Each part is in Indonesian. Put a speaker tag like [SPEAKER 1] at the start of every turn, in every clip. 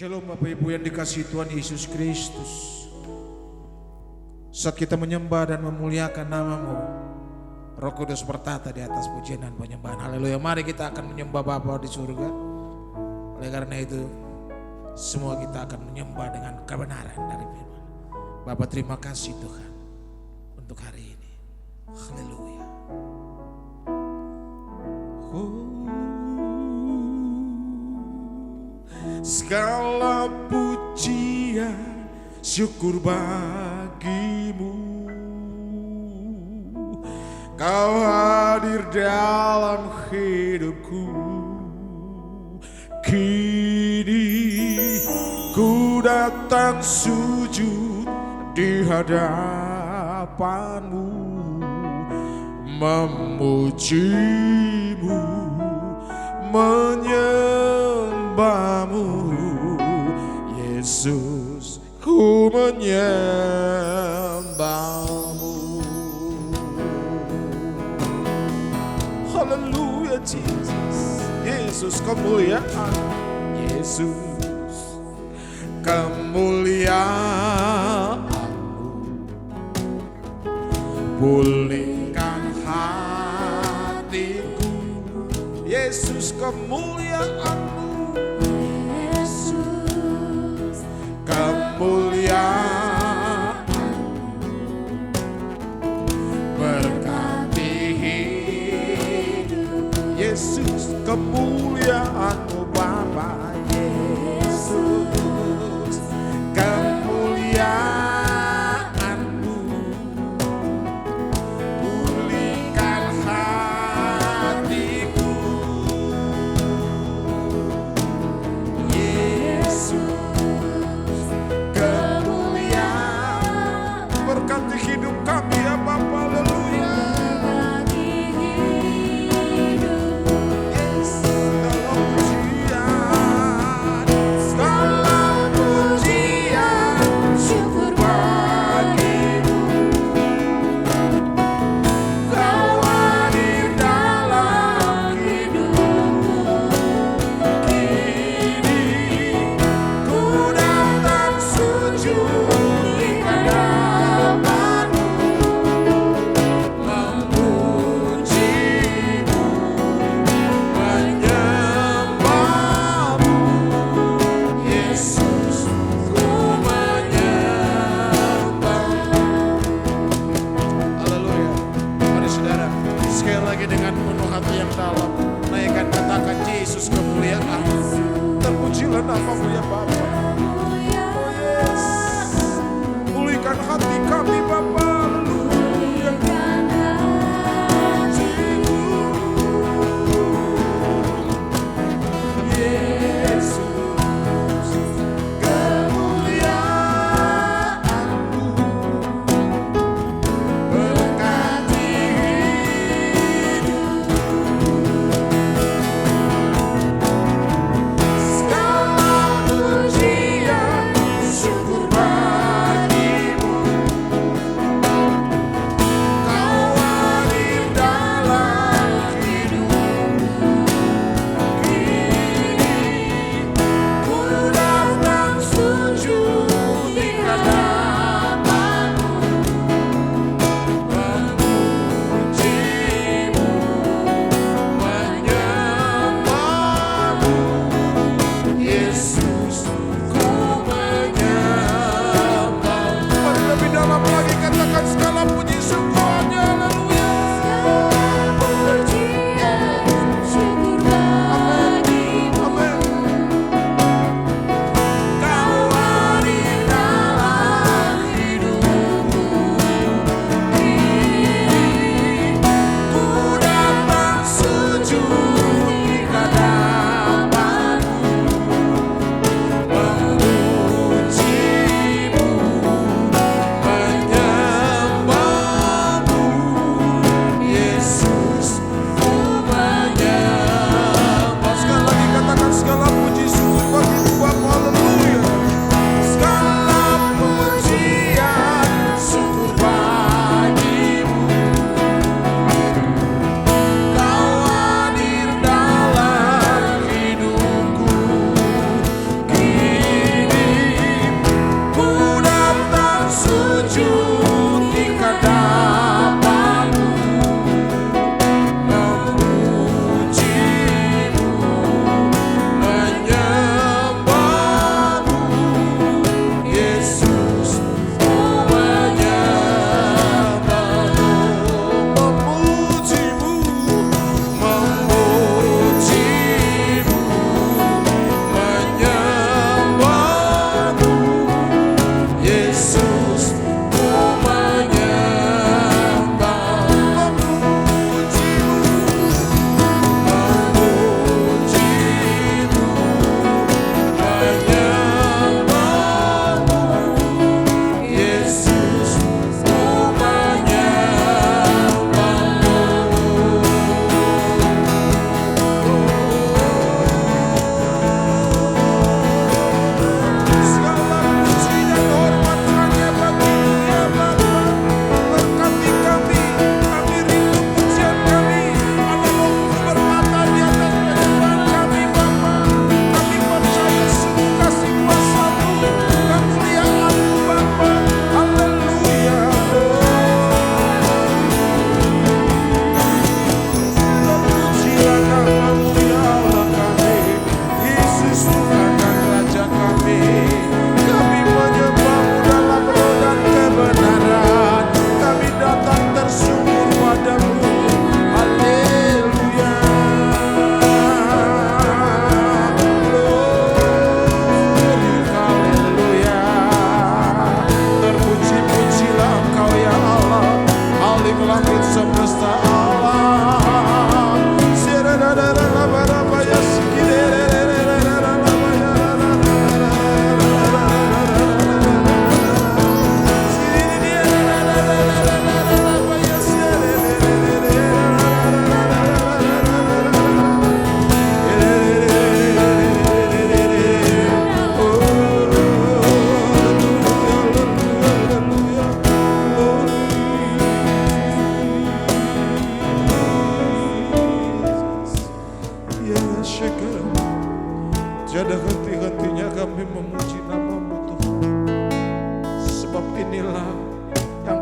[SPEAKER 1] Shalom Bapak Ibu yang dikasihi Tuhan Yesus Kristus. Saat kita menyembah dan memuliakan nama-Mu, Roh Kudus bertata di atas pujian dan penyembahan. Haleluya. Mari kita akan menyembah Bapa di surga. Oleh karena itu, semua kita akan menyembah dengan kebenaran dari firman. Bapa, terima kasih Tuhan untuk hari ini. Haleluya. Segala pujian syukur bagimu, Kau hadir dalam hidupku. Kini ku datang sujud di hadapanmu, memujimu, menyembahmu. Yesus, ku menyembahmu. Haleluya Jesus. Yesus kemuliaan. Yesus kemuliaan-Mu pulihkan hatiku. Yesus kemuliaan-Mu. Yesus kemuliaan berkati hidup. Yesus kemuliaan-Mu Bapa. Yesus kemuliaan-Mu pulihkan hatiku. Yesus kemuliaan berkati hidup kami ya Bapa. Haleluya. Terpujilah nama-Mu ya Bapa. Oh yes. Pulihkan hati kami Bapa. Haleluya. Yesus kemuliaan-Mu berkati hidup.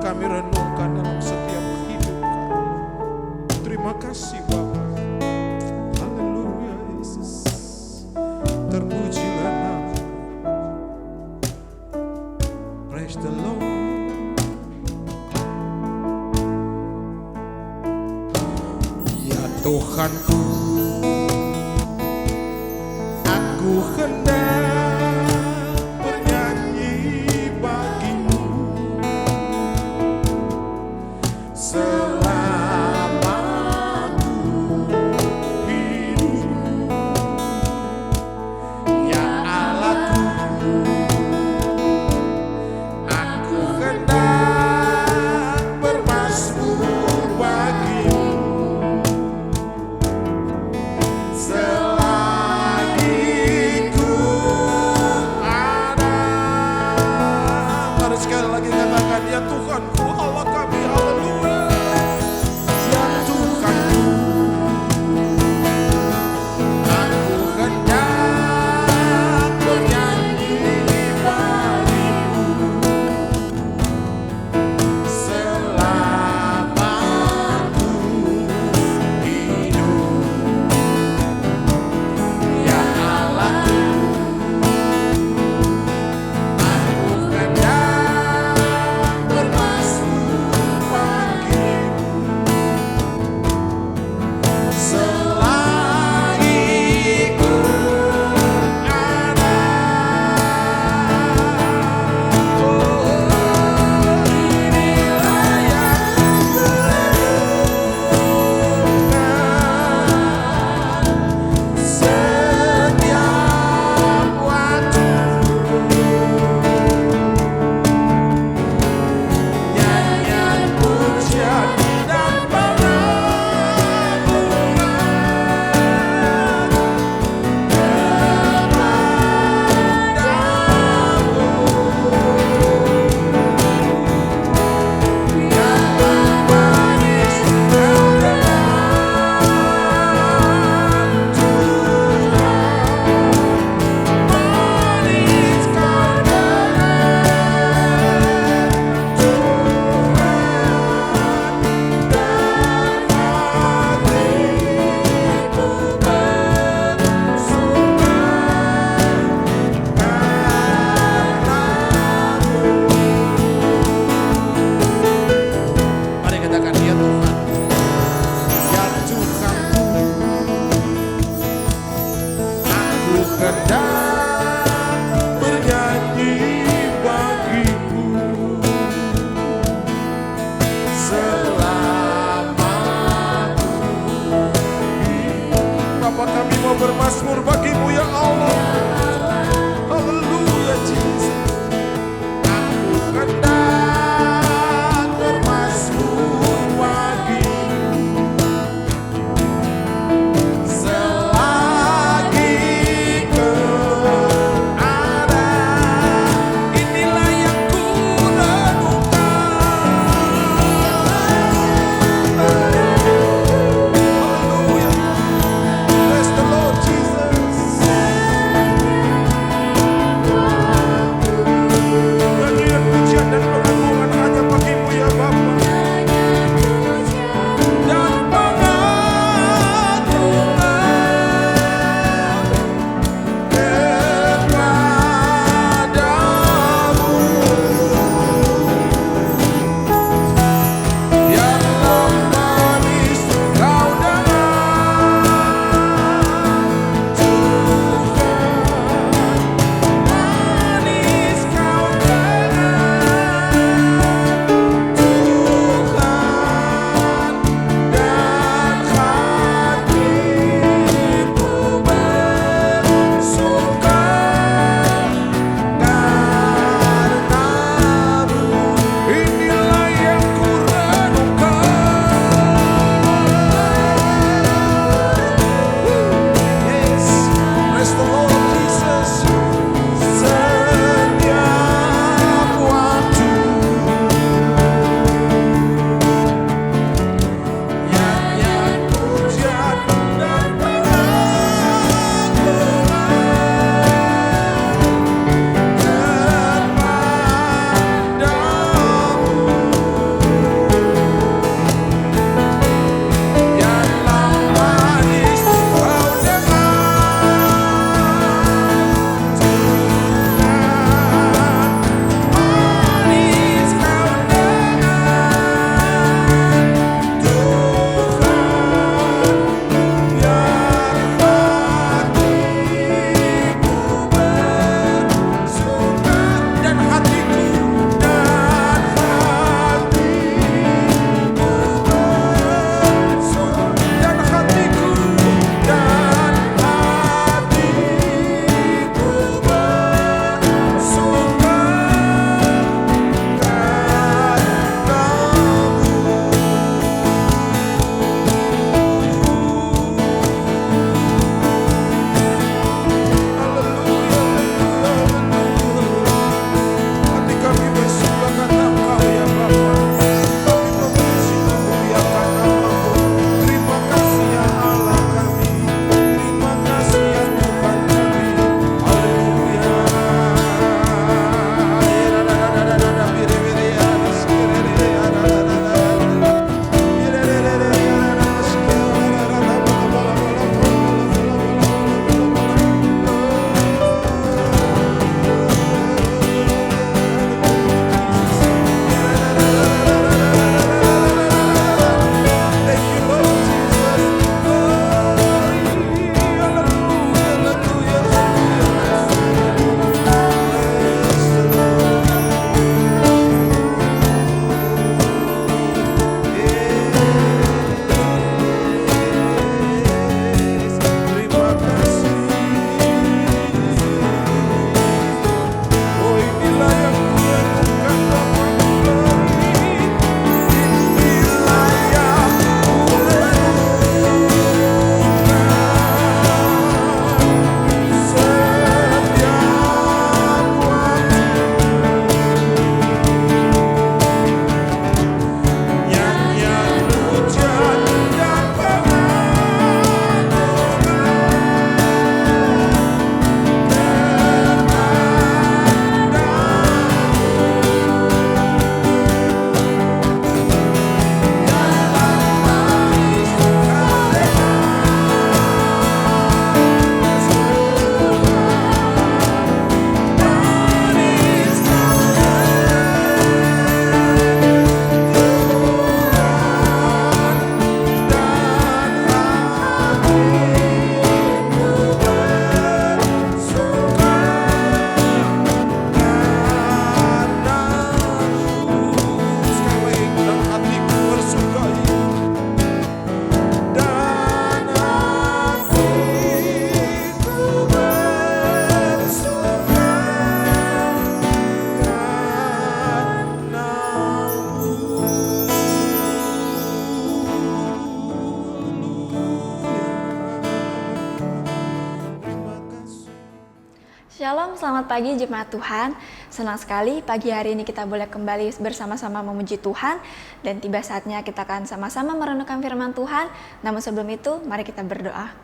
[SPEAKER 1] kami renungkan dalam setiap hidup kami. Terima kasih Bapa. Haleluya Yesus. Terpujilah nama. Praise the Lord. Ya Tuhanku, aku hendak bernyanyi bagimu selama aku hidup. Ya Allahku, aku hendak bermazmur bagimu selagi ku ada. Mari sekali lagi katakan, ya Tuhanku, Allah kami, haleluya. Ya Tuhanku, aku hendak bernyanyi bagimu selama aku hidup. Ya Allahku, aku hendak bermazmur bagimu selagi ku ada. Inilah yang kurenungkan setiap waktu. Nyanyian pujian dan pengagungan kepadamu yang manis kebenaran Mari katakan, ya Tuhan, ya Tuhanku, aku hendak bernyanyi bagimu selama aku hidup. Bapa, kami mau bermazmur bagimu ya Allah. Haleluya Jesus. Aku hendak bermazmur bagimu selagi ku ada. Inilah yang ku renungkan. Haleluya. Bless the Lord Jesus.
[SPEAKER 2] Shalom, selamat pagi jemaat Tuhan. Senang sekali pagi hari ini kita boleh kembali bersama-sama memuji Tuhan. Dan tiba saatnya kita akan sama-sama merenungkan firman Tuhan. Namun sebelum itu, mari kita berdoa.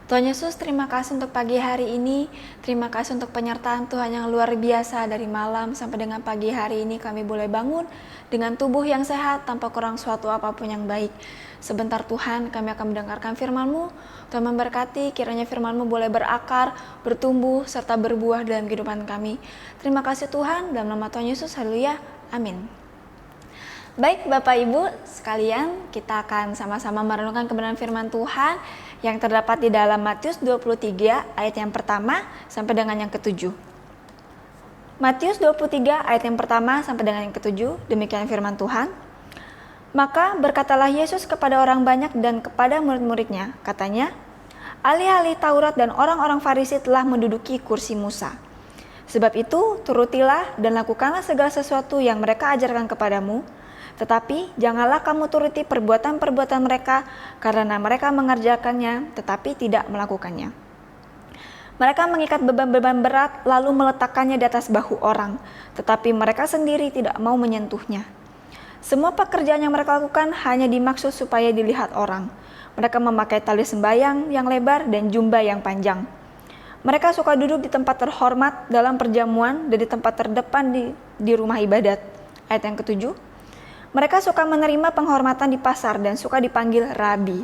[SPEAKER 2] Tuhan Yesus, terima kasih untuk pagi hari ini. Terima kasih untuk penyertaan Tuhan yang luar biasa dari malam sampai dengan pagi hari ini kami boleh bangun dengan tubuh yang sehat tanpa kurang suatu apapun yang baik. Sebentar Tuhan, kami akan mendengarkan firman-Mu. Tuhan memberkati, kiranya firman-Mu boleh berakar, bertumbuh, serta berbuah dalam kehidupan kami. Terima kasih Tuhan, dalam nama Tuhan Yesus, haleluya, amin. Baik Bapak Ibu sekalian, kita akan sama-sama merenungkan kebenaran firman Tuhan yang terdapat di dalam Matius 23 ayat yang pertama sampai dengan yang ketujuh. Matius 23 ayat yang pertama sampai dengan yang ketujuh, demikian firman Tuhan. Maka berkatalah Yesus kepada orang banyak dan kepada murid-muridnya, katanya, ahli-ahli Taurat dan orang-orang Farisi telah menduduki kursi Musa. Sebab itu, turutilah dan lakukanlah segala sesuatu yang mereka ajarkan kepadamu, tetapi janganlah kamu turuti perbuatan-perbuatan mereka, karena mereka mengerjakannya tetapi tidak melakukannya. Mereka mengikat beban-beban berat lalu meletakkannya di atas bahu orang, tetapi mereka sendiri tidak mau menyentuhnya. Semua pekerjaan yang mereka lakukan hanya dimaksud supaya dilihat orang. Mereka memakai tali sembayang yang lebar dan jubah yang panjang. Mereka suka duduk di tempat terhormat dalam perjamuan dan di tempat terdepan di rumah ibadat. Ayat yang ketujuh. Mereka suka menerima penghormatan di pasar dan suka dipanggil rabi.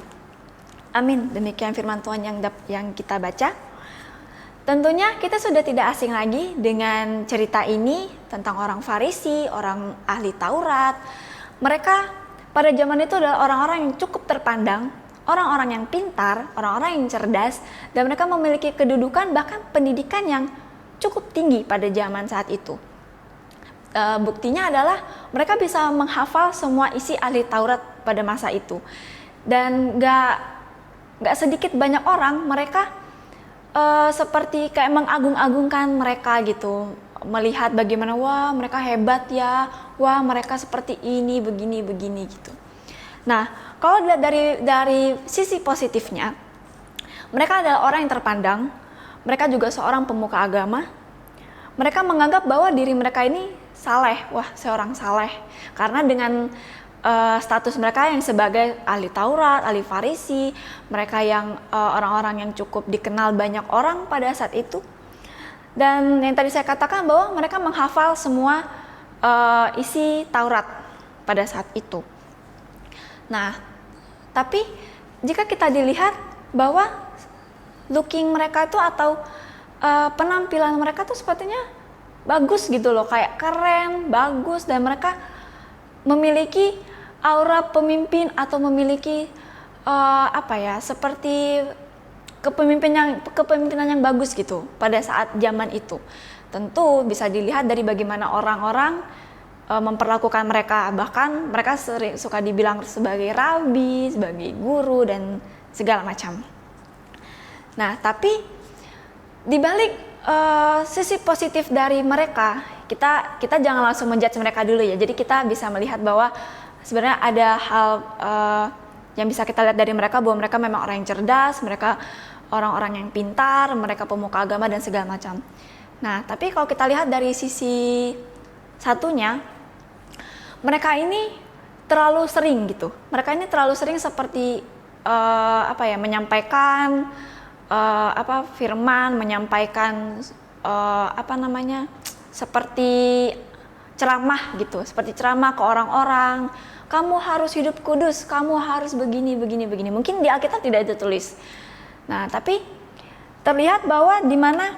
[SPEAKER 2] Amin. Demikian firman Tuhan yang kita baca. Tentunya kita sudah tidak asing lagi dengan cerita ini tentang orang Farisi, orang ahli Taurat. Mereka pada zaman itu adalah orang-orang yang cukup terpandang, orang-orang yang pintar, orang-orang yang cerdas, dan mereka memiliki kedudukan bahkan pendidikan yang cukup tinggi pada zaman saat itu. Buktinya adalah mereka bisa menghafal semua isi ahli Taurat pada masa itu. Dan gak sedikit banyak orang mereka seperti kayak mengagung-agungkan mereka gitu, melihat bagaimana wah mereka hebat ya, wah mereka seperti ini begini gitu. Nah, kalau dilihat dari sisi positifnya, mereka adalah orang yang terpandang, mereka juga seorang pemuka agama. Mereka menganggap bahwa diri mereka ini saleh, wah seorang saleh, karena dengan status mereka yang sebagai ahli Taurat, ahli Farisi, mereka yang orang-orang yang cukup dikenal banyak orang pada saat itu. Dan yang tadi saya katakan bahwa mereka menghafal semua isi Taurat pada saat itu. Nah, tapi jika kita dilihat bahwa looking mereka itu atau penampilan mereka tuh sepertinya bagus gitu loh, kayak keren, bagus, dan mereka memiliki aura pemimpin atau memiliki seperti kepemimpinan yang bagus gitu pada saat zaman itu. Tentu bisa dilihat dari bagaimana orang-orang memperlakukan mereka, bahkan mereka suka dibilang sebagai rabi, sebagai guru dan segala macam. Nah, tapi dibalik sisi positif dari mereka, kita jangan langsung menjudge mereka dulu ya. Jadi kita bisa melihat bahwa sebenarnya ada hal yang bisa kita lihat dari mereka, bahwa mereka memang orang yang cerdas, mereka orang-orang yang pintar, mereka pemuka agama dan segala macam. Nah, tapi kalau kita lihat dari sisi satunya, mereka ini terlalu sering gitu. Mereka ini terlalu sering seperti menyampaikan firman, menyampaikan seperti ceramah gitu, seperti ceramah ke orang-orang. Kamu harus hidup kudus, kamu harus begini. Mungkin di Alkitab tidak ditulis. Nah, tapi terlihat bahwa di mana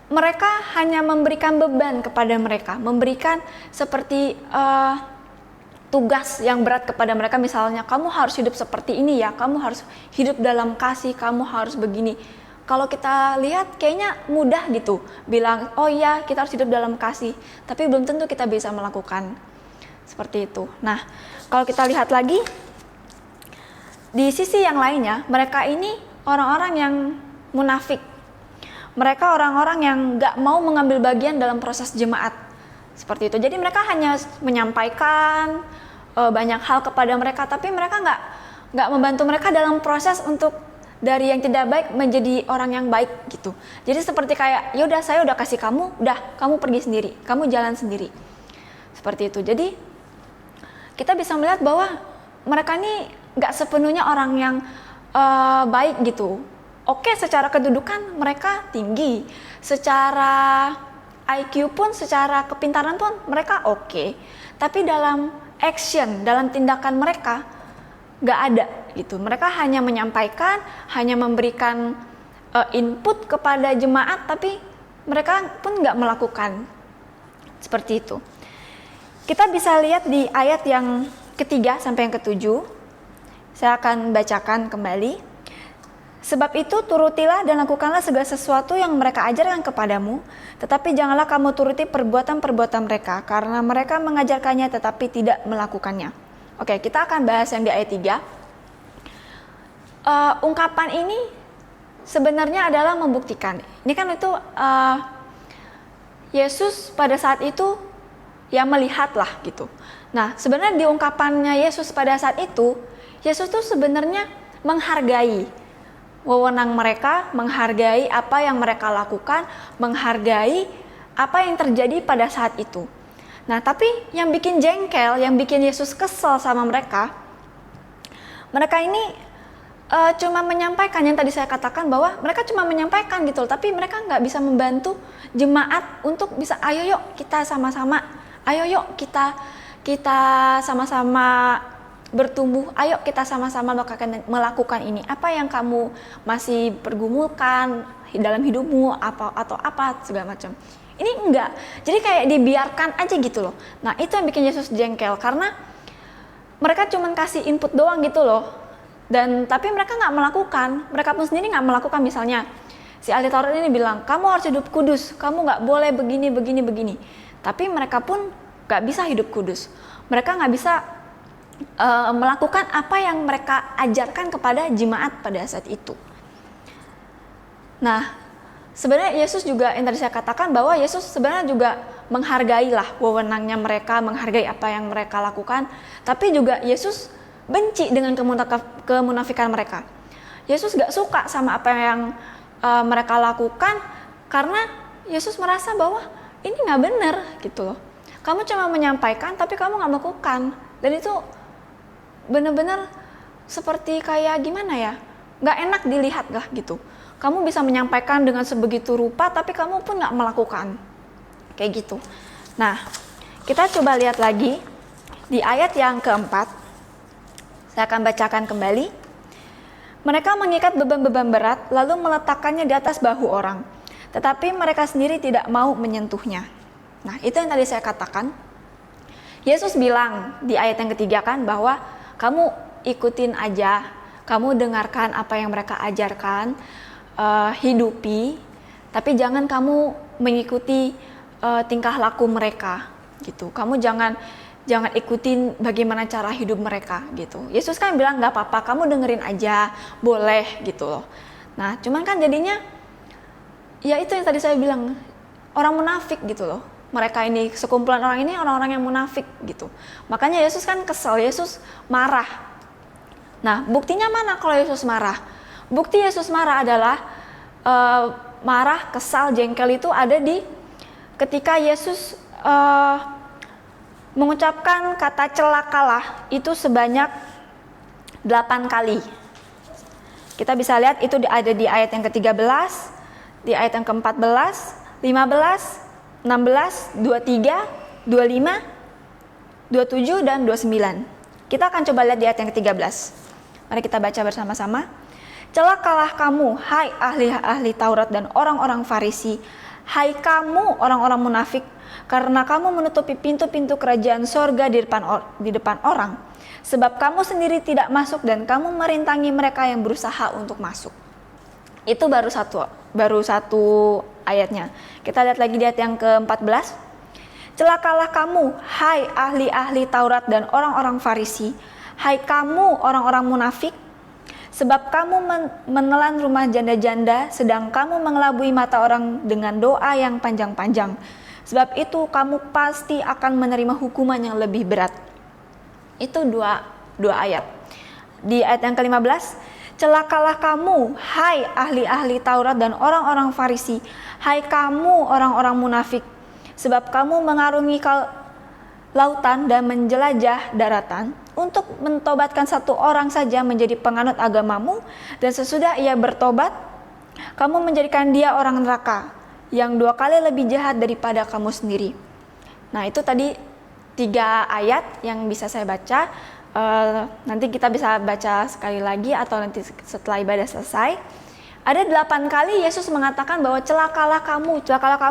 [SPEAKER 2] mereka hanya memberikan beban kepada mereka, memberikan seperti tugas yang berat kepada mereka. Misalnya, kamu harus hidup seperti ini ya, kamu harus hidup dalam kasih, kamu harus begini. Kalau kita lihat kayaknya mudah gitu, bilang, oh iya kita harus hidup dalam kasih, tapi belum tentu kita bisa melakukan seperti itu. Nah, kalau kita lihat lagi, di sisi yang lainnya, mereka ini orang-orang yang munafik. Mereka orang-orang yang gak mau mengambil bagian dalam proses jemaat. Seperti itu. Jadi mereka hanya menyampaikan banyak hal kepada mereka, tapi mereka gak membantu mereka dalam proses untuk dari yang tidak baik menjadi orang yang baik gitu. Jadi seperti kayak, yaudah saya udah kasih kamu, udah kamu pergi sendiri, kamu jalan sendiri. Seperti itu. Jadi kita bisa melihat bahwa mereka ini gak sepenuhnya orang yang baik gitu. Oke, secara kedudukan mereka tinggi, secara IQ pun, secara kepintaran pun mereka oke. Tapi dalam action, dalam tindakan mereka gak ada gitu. Mereka hanya menyampaikan, hanya memberikan input kepada jemaat, tapi mereka pun gak melakukan. Seperti itu. Kita bisa lihat di ayat yang ketiga sampai yang ketujuh. Saya akan bacakan kembali. Sebab itu turutilah dan lakukanlah segala sesuatu yang mereka ajarkan kepadamu, tetapi janganlah kamu turuti perbuatan-perbuatan mereka, karena mereka mengajarkannya tetapi tidak melakukannya. Oke, kita akan bahas yang di ayat 3. Ungkapan ini sebenarnya adalah membuktikan. Ini kan itu Yesus pada saat itu ya melihatlah gitu. Nah, sebenarnya di ungkapannya Yesus pada saat itu, Yesus tuh sebenarnya menghargai wewenang mereka, menghargai apa yang mereka lakukan, menghargai apa yang terjadi pada saat itu. Nah, tapi yang bikin jengkel, yang bikin Yesus kesel sama mereka ini cuma menyampaikan yang tadi saya katakan, bahwa mereka cuma menyampaikan gitu, tapi mereka nggak bisa membantu jemaat untuk bisa, ayo yuk kita sama-sama, ayo yuk kita sama-sama bertumbuh, ayo kita sama-sama melakukan ini. Apa yang kamu masih pergumulkan dalam hidupmu, atau apa segala macam. Ini enggak. Jadi kayak dibiarkan aja gitu loh. Nah, itu yang bikin Yesus jengkel, karena mereka cuma kasih input doang gitu loh. Dan tapi mereka nggak melakukan. Mereka pun sendiri nggak melakukan. Misalnya si ahli Taurat ini bilang, kamu harus hidup kudus, kamu nggak boleh begini. Tapi mereka pun nggak bisa hidup kudus. Mereka nggak bisa melakukan apa yang mereka ajarkan kepada jemaat pada saat itu. Nah, sebenarnya Yesus juga, yang tadi saya katakan, bahwa Yesus sebenarnya juga menghargailah wewenangnya mereka, menghargai apa yang mereka lakukan, tapi juga Yesus benci dengan kemunafikan mereka. Yesus gak suka sama apa yang mereka lakukan, karena Yesus merasa bahwa ini gak benar gitu loh. Kamu cuma menyampaikan tapi kamu gak melakukan, dan itu benar-benar seperti kayak gimana ya, gak enak dilihat lah gitu. Kamu bisa menyampaikan dengan sebegitu rupa, tapi kamu pun gak melakukan, kayak gitu. Nah, kita coba lihat lagi di ayat yang keempat. Saya akan bacakan kembali. Mereka mengikat beban-beban berat, lalu meletakkannya di atas bahu orang, tetapi mereka sendiri tidak mau menyentuhnya. Nah, itu yang tadi saya katakan. Yesus bilang di ayat yang ketiga kan, bahwa kamu ikutin aja, kamu dengarkan apa yang mereka ajarkan, hidupi, tapi jangan kamu mengikuti tingkah laku mereka gitu. Kamu jangan ikutin bagaimana cara hidup mereka gitu. Yesus kan bilang nggak apa-apa, kamu dengerin aja, boleh gitu loh. Nah, cuman kan jadinya ya itu yang tadi saya bilang, orang munafik gitu loh. Mereka ini, sekumpulan orang ini orang-orang yang munafik gitu. Makanya Yesus kan kesel, Yesus marah. Nah, buktinya mana kalau Yesus marah? Bukti Yesus marah adalah marah, kesal, jengkel itu ada di ketika Yesus mengucapkan kata celakalah itu sebanyak 8 kali. Kita bisa lihat itu ada di ayat yang ke-13, di ayat yang ke-14, 15, 16, 23, 25, 27, dan 29. Kita akan coba lihat di ayat yang ke-13. Mari kita baca bersama-sama. Celakalah kamu, hai ahli-ahli Taurat dan orang-orang Farisi, hai kamu orang-orang munafik, karena kamu menutupi pintu-pintu kerajaan sorga di depan orang, sebab kamu sendiri tidak masuk dan kamu merintangi mereka yang berusaha untuk masuk. Itu baru satu ayatnya. Kita lihat lagi di ayat yang ke-14. Celakalah kamu, hai ahli-ahli Taurat dan orang-orang Farisi, hai kamu orang-orang munafik, sebab kamu menelan rumah janda-janda, sedang kamu mengelabui mata orang dengan doa yang panjang-panjang. Sebab itu kamu pasti akan menerima hukuman yang lebih berat. Itu dua ayat. Di ayat yang ke-15, Celakalah kamu, hai ahli-ahli Taurat dan orang-orang Farisi, hai kamu orang-orang munafik, sebab kamu mengarungi lautan dan menjelajah daratan untuk mentobatkan satu orang saja menjadi penganut agamamu, dan sesudah ia bertobat, kamu menjadikan dia orang neraka yang 2 kali lebih jahat daripada kamu sendiri. Nah, itu tadi 3 ayat yang bisa saya baca. Nanti kita bisa baca sekali lagi atau nanti setelah ibadah selesai. Ada 8 kali Yesus mengatakan bahwa celakalah kamu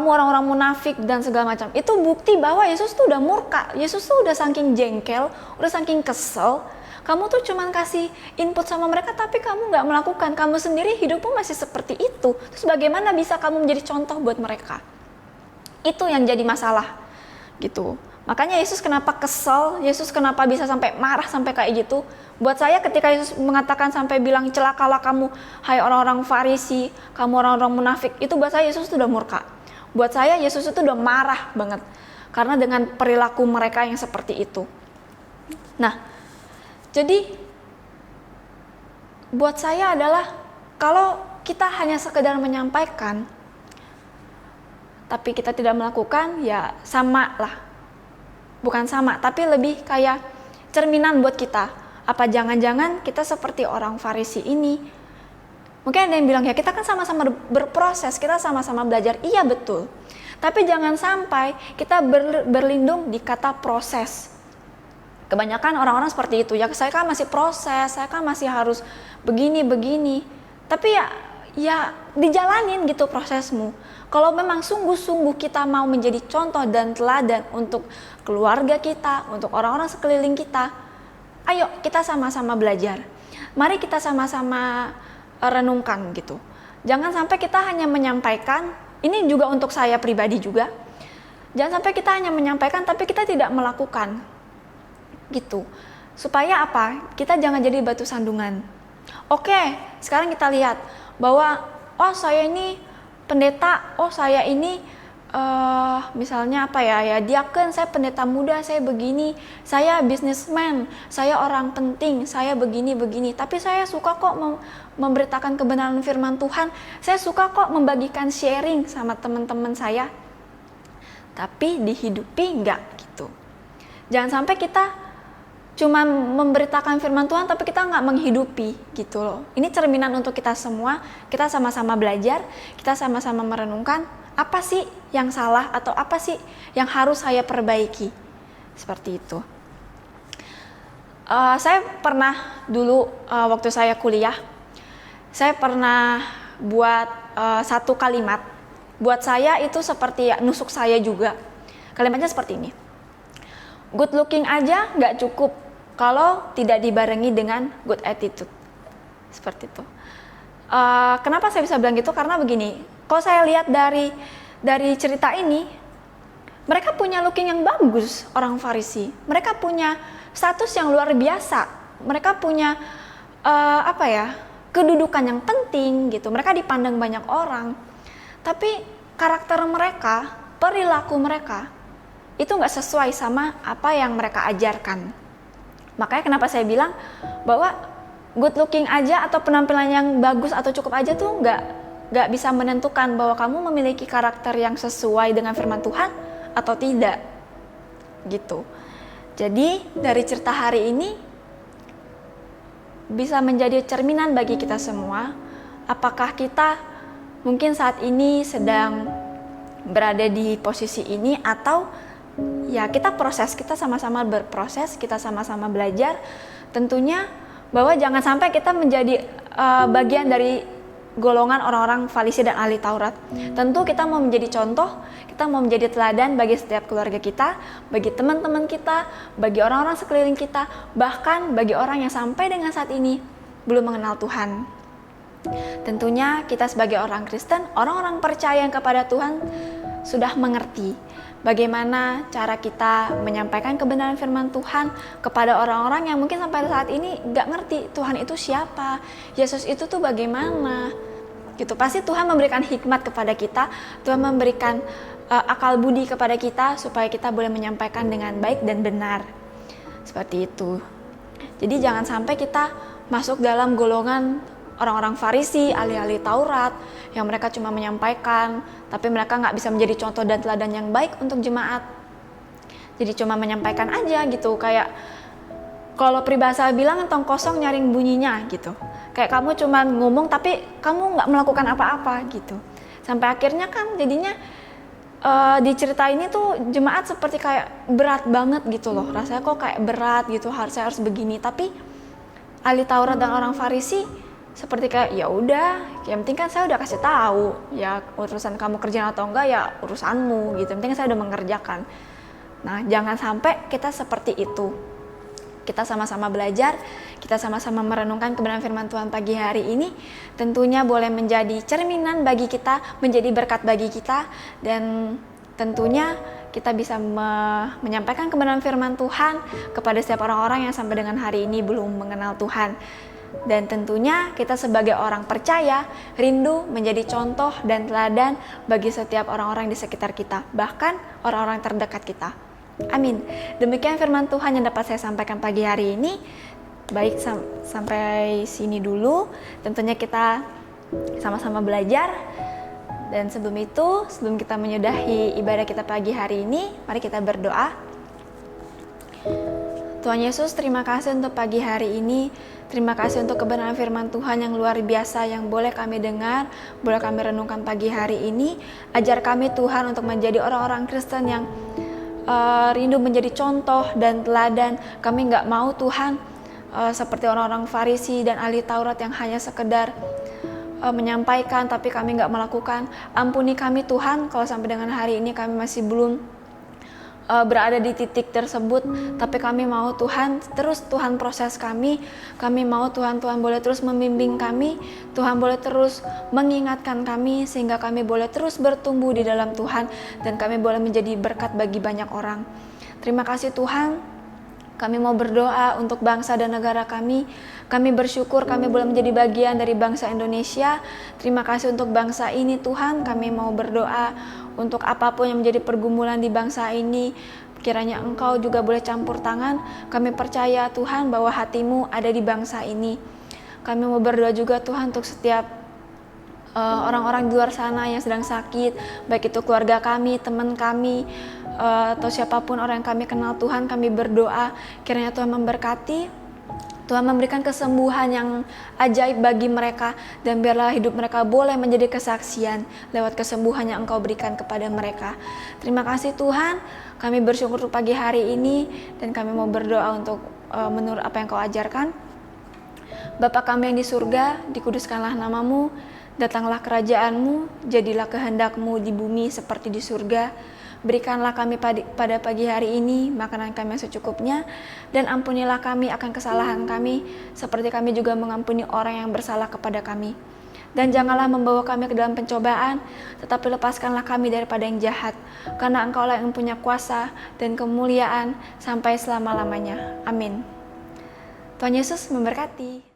[SPEAKER 2] orang-orang munafik dan segala macam. Itu bukti bahwa Yesus tuh udah murka. Yesus tuh udah saking jengkel, udah saking kesel. Kamu tuh cuman kasih input sama mereka tapi kamu gak melakukan. Kamu sendiri hidupmu masih seperti itu. Terus bagaimana bisa kamu menjadi contoh buat mereka? Itu yang jadi masalah gitu. Makanya Yesus kenapa kesel, Yesus kenapa bisa sampai marah sampai kayak gitu. Buat saya ketika Yesus mengatakan sampai bilang celakalah kamu, hai orang-orang Farisi, kamu orang-orang munafik, itu buat saya Yesus itu udah murka. Buat saya Yesus itu udah marah banget karena dengan perilaku mereka yang seperti itu. Nah, jadi buat saya adalah kalau kita hanya sekedar menyampaikan tapi kita tidak melakukan, ya sama lah. Bukan sama, tapi lebih kayak cerminan buat kita. Apa jangan-jangan kita seperti orang Farisi ini? Mungkin ada yang bilang, ya kita kan sama-sama berproses, kita sama-sama belajar. Iya betul. Tapi jangan sampai kita berlindung di kata proses. Kebanyakan orang-orang seperti itu. Ya saya kan masih proses, saya kan masih harus begini-begini. Tapi ya dijalanin gitu prosesmu. Kalau memang sungguh-sungguh kita mau menjadi contoh dan teladan untuk keluarga kita, untuk orang-orang sekeliling kita, ayo kita sama-sama belajar. Mari kita sama-sama renungkan gitu. Jangan sampai kita hanya menyampaikan, ini juga untuk saya pribadi juga. Jangan sampai kita hanya menyampaikan tapi kita tidak melakukan. Gitu. Supaya apa? Kita jangan jadi batu sandungan. Oke, sekarang kita lihat bahwa saya ini pendeta, saya ini misalnya apa ya diaken, saya pendeta muda, saya begini, saya bisnismen, saya orang penting, saya begini-begini. Tapi saya suka kok memberitakan kebenaran firman Tuhan, saya suka kok membagikan sharing sama teman-teman saya. Tapi dihidupi enggak gitu. Jangan sampai kita cuma memberitakan firman Tuhan tapi kita nggak menghidupi gitu loh. Ini cerminan untuk kita semua. Kita sama-sama belajar, kita sama-sama merenungkan apa sih yang salah atau apa sih yang harus saya perbaiki. Seperti itu. Saya pernah dulu waktu saya kuliah, saya pernah buat satu kalimat. Buat saya itu seperti nusuk saya juga. Kalimatnya seperti ini. Good looking aja nggak cukup kalau tidak dibarengi dengan good attitude. Seperti itu. Kenapa saya bisa bilang gitu? Karena begini, kalau saya lihat dari cerita ini, mereka punya looking yang bagus, orang Farisi. Mereka punya status yang luar biasa. Mereka punya kedudukan yang penting gitu. Mereka dipandang banyak orang. Tapi karakter mereka, perilaku mereka itu nggak sesuai sama apa yang mereka ajarkan. Makanya kenapa saya bilang bahwa good looking aja atau penampilan yang bagus atau cukup aja tuh nggak bisa menentukan bahwa kamu memiliki karakter yang sesuai dengan firman Tuhan atau tidak gitu. Jadi dari cerita hari ini bisa menjadi cerminan bagi kita semua. Apakah kita mungkin saat ini sedang berada di posisi ini atau ya kita proses, kita sama-sama berproses, kita sama-sama belajar. Tentunya bahwa jangan sampai kita menjadi bagian dari golongan orang-orang Farisi dan ahli Taurat. Tentu kita mau menjadi contoh, kita mau menjadi teladan bagi setiap keluarga kita, bagi teman-teman kita, bagi orang-orang sekeliling kita, bahkan bagi orang yang sampai dengan saat ini belum mengenal Tuhan. Tentunya kita sebagai orang Kristen, orang-orang percaya kepada Tuhan sudah mengerti bagaimana cara kita menyampaikan kebenaran firman Tuhan kepada orang-orang yang mungkin sampai saat ini gak ngerti Tuhan itu siapa, Yesus itu tuh bagaimana gitu. Pasti Tuhan memberikan hikmat kepada kita, Tuhan memberikan akal budi kepada kita supaya kita boleh menyampaikan dengan baik dan benar. Seperti itu. Jadi jangan sampai kita masuk dalam golongan orang-orang Farisi, ahli-ahli Taurat, yang mereka cuma menyampaikan, tapi mereka nggak bisa menjadi contoh dan teladan yang baik untuk jemaat. Jadi cuma menyampaikan aja gitu, kayak kalau peribahasa bilang tong kosong nyaring bunyinya gitu. Kayak kamu cuma ngomong tapi kamu nggak melakukan apa-apa gitu. Sampai akhirnya kan jadinya di cerita ini tuh jemaat seperti kayak berat banget gitu loh. Rasanya kok kayak berat gitu, saya harus begini. Tapi ahli Taurat dan orang Farisi seperti kayak ya udah, yang penting kan saya udah kasih tahu. Ya urusan kamu kerjaan atau enggak ya urusanmu gitu. Yang penting saya udah mengerjakan. Nah, jangan sampai kita seperti itu. Kita sama-sama belajar, kita sama-sama merenungkan kebenaran firman Tuhan pagi hari ini. Tentunya boleh menjadi cerminan bagi kita, menjadi berkat bagi kita, dan tentunya kita bisa menyampaikan kebenaran firman Tuhan kepada setiap orang-orang yang sampai dengan hari ini belum mengenal Tuhan. Dan tentunya kita sebagai orang percaya rindu menjadi contoh dan teladan bagi setiap orang-orang di sekitar kita, bahkan orang-orang terdekat kita. Amin. Demikian firman Tuhan yang dapat saya sampaikan pagi hari ini. Baik, sampai sini dulu. Tentunya kita sama-sama belajar. Dan sebelum itu, sebelum kita menyudahi ibadah kita pagi hari ini, mari kita berdoa. Tuhan Yesus, terima kasih untuk pagi hari ini. Terima kasih untuk kebenaran firman Tuhan yang luar biasa yang boleh kami dengar, boleh kami renungkan pagi hari ini. Ajar kami Tuhan untuk menjadi orang-orang Kristen yang rindu menjadi contoh dan teladan. Kami nggak mau Tuhan seperti orang-orang Farisi dan ahli Taurat yang hanya sekedar menyampaikan tapi kami nggak melakukan. Ampuni kami Tuhan kalau sampai dengan hari ini kami masih belum berada di titik tersebut, tapi kami mau Tuhan terus Tuhan proses kami mau Tuhan boleh terus membimbing kami, Tuhan boleh terus mengingatkan kami sehingga kami boleh terus bertumbuh di dalam Tuhan dan kami boleh menjadi berkat bagi banyak orang. Terima kasih Tuhan. Kami mau berdoa untuk bangsa dan negara kami. Kami bersyukur kami boleh menjadi bagian dari bangsa Indonesia. Terima kasih untuk bangsa ini Tuhan. Kami mau berdoa untuk apapun yang menjadi pergumulan di bangsa ini. Kiranya Engkau juga boleh campur tangan. Kami percaya Tuhan bahwa hati-Mu ada di bangsa ini. Kami mau berdoa juga Tuhan untuk setiap orang-orang di luar sana yang sedang sakit. Baik itu keluarga kami, teman kami, atau siapapun orang yang kami kenal Tuhan, kami berdoa kiranya Tuhan memberkati, Tuhan memberikan kesembuhan yang ajaib bagi mereka, dan biarlah hidup mereka boleh menjadi kesaksian lewat kesembuhan yang Engkau berikan kepada mereka. Terima kasih Tuhan, kami bersyukur pagi hari ini dan kami mau berdoa untuk menurut apa yang Kau ajarkan. Bapa kami yang di surga, dikuduskanlah nama-Mu, datanglah kerajaan-Mu, jadilah kehendak-Mu di bumi seperti di surga. Berikanlah kami pada pagi hari ini makanan kami yang secukupnya, dan ampunilah kami akan kesalahan kami, seperti kami juga mengampuni orang yang bersalah kepada kami. Dan janganlah membawa kami ke dalam pencobaan, tetapi lepaskanlah kami daripada yang jahat, karena Engkaulah yang punya kuasa dan kemuliaan sampai selama-lamanya. Amin. Tuhan Yesus memberkati.